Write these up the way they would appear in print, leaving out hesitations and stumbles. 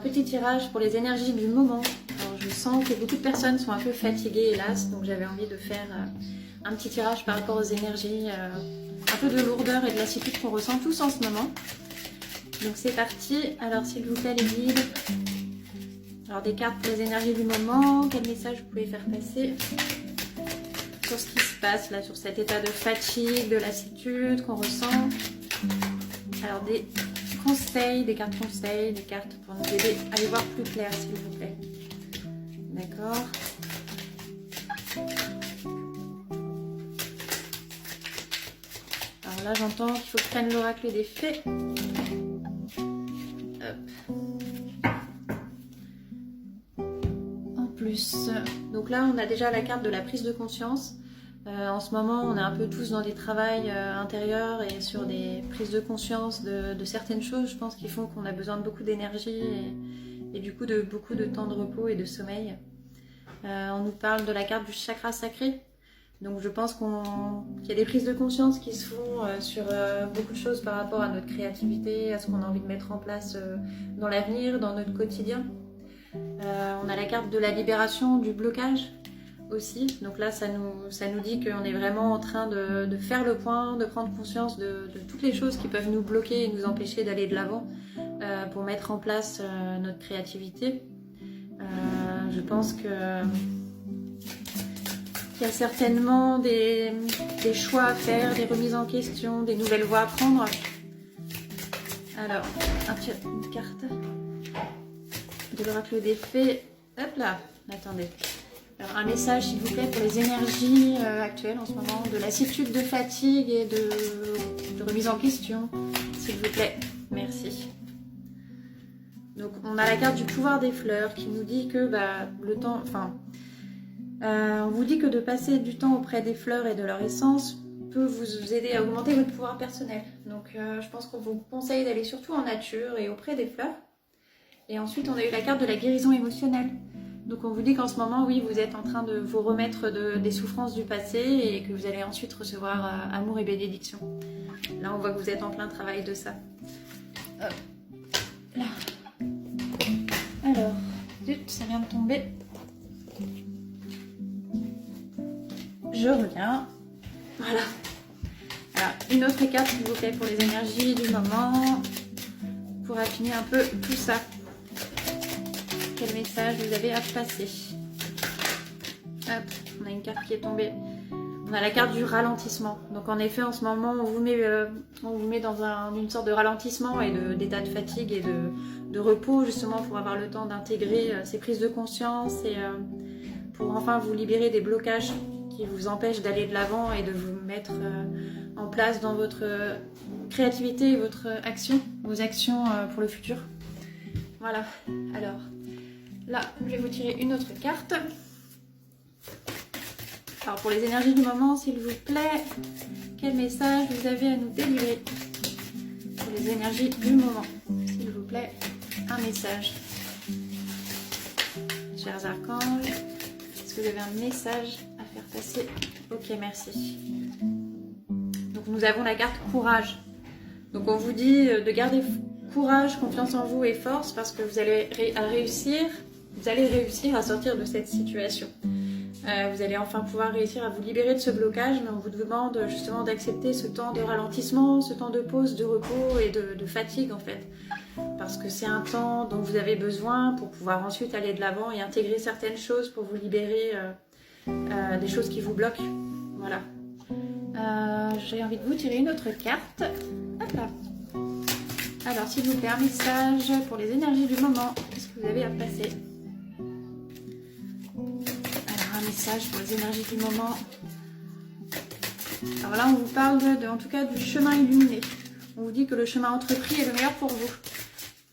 petit tirage pour les énergies du moment. Alors, je sens que beaucoup de personnes sont un peu fatiguées, hélas, donc j'avais envie de faire un petit tirage par rapport aux énergies, un peu de lourdeur et de lassitude qu'on ressent tous en ce moment. Donc c'est parti. Alors s'il vous plaît les guides, alors des cartes pour les énergies du moment, quel message vous pouvez faire passer sur ce qui se passe là, sur cet état de fatigue, de lassitude qu'on ressent. Alors des conseils, des cartes conseils, des cartes pour nous aider à y voir plus clair s'il vous plaît. D'accord. Alors là j'entends qu'il faut que je prenne l'oracle des fées. En plus, donc là on a déjà la carte de la prise de conscience. En ce moment on est un peu tous dans des travails intérieurs et sur des prises de conscience de certaines choses, je pense, qui font qu'on a besoin de beaucoup d'énergie et du coup de beaucoup de temps de repos et de sommeil. On nous parle de la carte du chakra sacré. Donc je pense qu'il y a des prises de conscience qui se font sur beaucoup de choses par rapport à notre créativité, à ce qu'on a envie de mettre en place dans l'avenir, dans notre quotidien. On a la carte de la libération du blocage aussi. Donc là, ça nous dit qu'on est vraiment en train de faire le point, de prendre conscience de toutes les choses qui peuvent nous bloquer et nous empêcher d'aller de l'avant pour mettre en place notre créativité. Je pense que il y a certainement des choix à faire, des remises en question, des nouvelles voies à prendre. Alors, une carte de l'oracle des fées. Hop là, attendez. Alors, un message s'il vous plaît pour les énergies actuelles en ce moment, de lassitude, de fatigue et de remise en question. S'il vous plaît, merci. Donc on a la carte du pouvoir des fleurs qui nous dit que le temps, on vous dit que de passer du temps auprès des fleurs et de leur essence peut vous aider à augmenter votre pouvoir personnel. Donc je pense qu'on vous conseille d'aller surtout en nature et auprès des fleurs. Et ensuite on a eu la carte de la guérison émotionnelle. Donc on vous dit qu'en ce moment, oui, vous êtes en train de vous remettre des souffrances du passé et que vous allez ensuite recevoir amour et bénédiction. Là on voit que vous êtes en plein travail de ça. Hop. Là. Alors, zut, ça vient de tomber. Je reviens. Voilà. Alors, une autre carte s'il vous plaît pour les énergies du moment. Pour affiner un peu tout ça. Quel message vous avez à passer? Hop, on a une carte qui est tombée. On a la carte du ralentissement. Donc en effet, en ce moment, on vous met dans une sorte de ralentissement et d'état de fatigue et de repos, justement, pour avoir le temps d'intégrer ces prises de conscience et pour enfin vous libérer des blocages qui vous empêchent d'aller de l'avant et de vous mettre en place dans votre créativité et votre action, vos actions pour le futur. Voilà. Alors, là, je vais vous tirer une autre carte. Alors pour les énergies du moment, s'il vous plaît, quel message vous avez à nous délivrer? Pour les énergies du moment, s'il vous plaît, un message. Chers archanges, est-ce que vous avez un message à faire passer? Ok, merci. Donc nous avons la carte courage. Donc on vous dit de garder courage, confiance en vous et force parce que vous allez réussir à sortir de cette situation. Vous allez enfin pouvoir réussir à vous libérer de ce blocage, mais on vous demande justement d'accepter ce temps de ralentissement, ce temps de pause, de repos et de fatigue en fait. Parce que c'est un temps dont vous avez besoin pour pouvoir ensuite aller de l'avant et intégrer certaines choses pour vous libérer des choses qui vous bloquent. Voilà. J'ai envie de vous tirer une autre carte. Hop là. Alors s'il vous plaît, un message pour les énergies du moment. Qu'est-ce que vous avez à passer? Message pour les énergies du moment. Alors là on vous parle en tout cas du chemin illuminé. On vous dit que le chemin entrepris est le meilleur pour vous.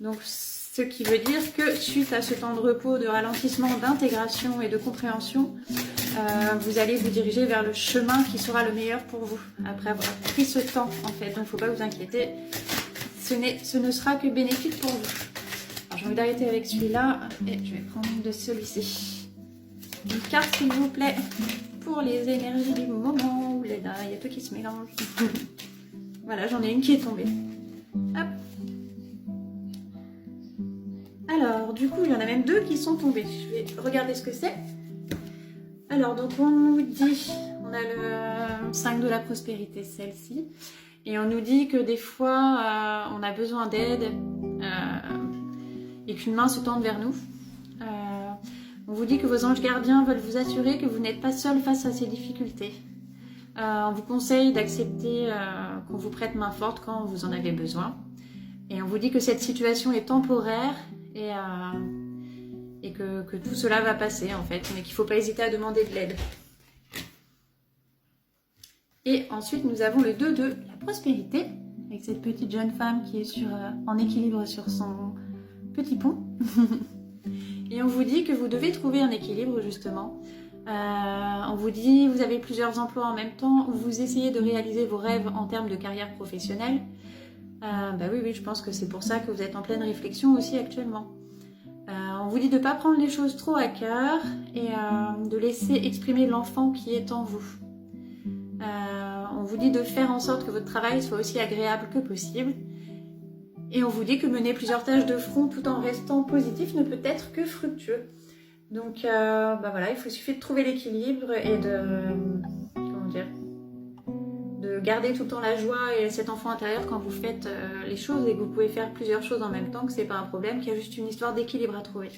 Donc ce qui veut dire que suite à ce temps de repos, de ralentissement, d'intégration et de compréhension, vous allez vous diriger vers le chemin qui sera le meilleur pour vous. Après avoir pris ce temps en fait, donc il ne faut pas vous inquiéter. Ce ne sera que bénéfique pour vous. Alors j'ai envie d'arrêter avec celui-là et je vais prendre de celui-ci. Une carte s'il vous plaît pour les énergies du moment. Ouh là là, il y a tout qui se mélange. Voilà, j'en ai une qui est tombée. Hop. Alors, du coup, il y en a même 2 qui sont tombés. Je vais regarder ce que c'est. Alors, donc on nous dit, on a le 5 de la prospérité, celle-ci. Et on nous dit que des fois, on a besoin d'aide et qu'une main se tende vers nous. On vous dit que vos anges gardiens veulent vous assurer que vous n'êtes pas seul face à ces difficultés. On vous conseille d'accepter qu'on vous prête main forte quand vous en avez besoin. Et on vous dit que cette situation est temporaire et que tout cela va passer en fait, mais qu'il ne faut pas hésiter à demander de l'aide. Et ensuite nous avons le 2 de la prospérité, avec cette petite jeune femme qui est en équilibre sur son petit pont. Et on vous dit que vous devez trouver un équilibre justement. On vous dit vous avez plusieurs emplois en même temps, vous essayez de réaliser vos rêves en termes de carrière professionnelle. Bah oui, je pense que c'est pour ça que vous êtes en pleine réflexion aussi actuellement. On vous dit de ne pas prendre les choses trop à cœur et de laisser exprimer l'enfant qui est en vous. On vous dit de faire en sorte que votre travail soit aussi agréable que possible. Et on vous dit que mener plusieurs tâches de front tout en restant positif ne peut être que fructueux. Donc bah voilà, il suffit de trouver l'équilibre et de garder tout le temps la joie et cet enfant intérieur quand vous faites les choses et que vous pouvez faire plusieurs choses en même temps, que c'est pas un problème, qu'il y a juste une histoire d'équilibre à trouver.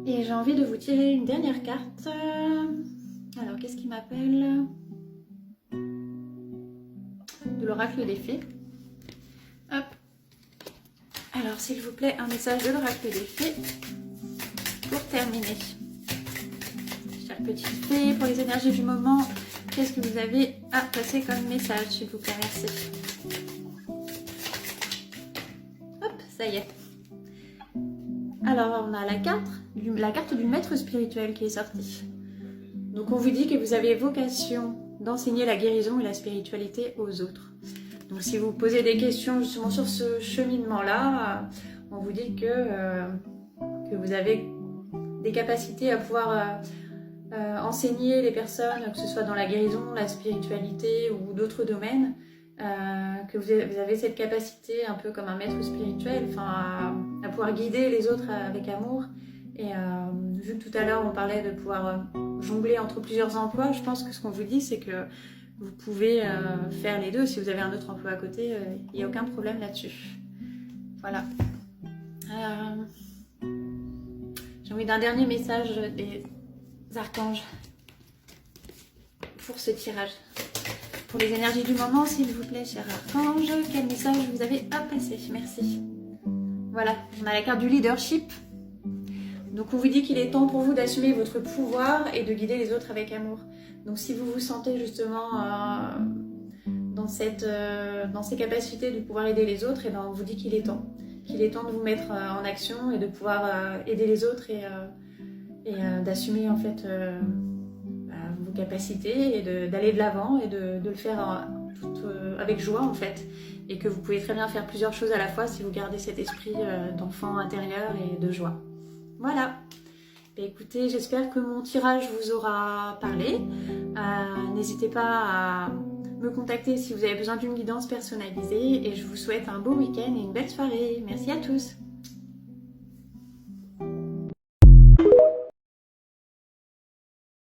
Et j'ai envie de vous tirer une dernière carte. Alors qu'est-ce qui m'appelle? De l'oracle des fées. Hop. Alors s'il vous plaît, un message de l'oracle des fées pour terminer. Chère petite fée, pour les énergies du moment, qu'est-ce que vous avez à passer comme message, s'il vous plaît? Merci. Hop, ça y est. Alors, on a la carte du maître spirituel qui est sortie. Donc, on vous dit que vous avez vocation d'enseigner la guérison et la spiritualité aux autres. Donc, si vous posez des questions justement sur ce cheminement-là, on vous dit que vous avez des capacités à pouvoir enseigner les personnes, que ce soit dans la guérison, la spiritualité ou d'autres domaines, que vous avez cette capacité un peu comme un maître spirituel, à pouvoir guider les autres avec amour. Et vu que tout à l'heure on parlait de pouvoir jongler entre plusieurs emplois, je pense que ce qu'on vous dit c'est que vous pouvez faire les deux. Si vous avez un autre emploi à côté, il n'y a aucun problème là-dessus. Voilà. J'ai envie d'un dernier message des archanges pour ce tirage. Pour les énergies du moment, s'il vous plaît, cher archange, quel message vous avez à passer? Merci. Voilà, on a la carte du leadership. Donc on vous dit qu'il est temps pour vous d'assumer votre pouvoir et de guider les autres avec amour. Donc si vous vous sentez justement dans ces capacités de pouvoir aider les autres, et ben on vous dit qu'il est temps. Qu'il est temps de vous mettre en action et de pouvoir aider les autres et d'assumer en fait vos capacités et d'aller de l'avant et de le faire avec joie en fait. Et que vous pouvez très bien faire plusieurs choses à la fois si vous gardez cet esprit d'enfant intérieur et de joie. Voilà. Et écoutez, j'espère que mon tirage vous aura parlé. N'hésitez pas à me contacter si vous avez besoin d'une guidance personnalisée et je vous souhaite un beau week-end et une belle soirée. Merci à tous.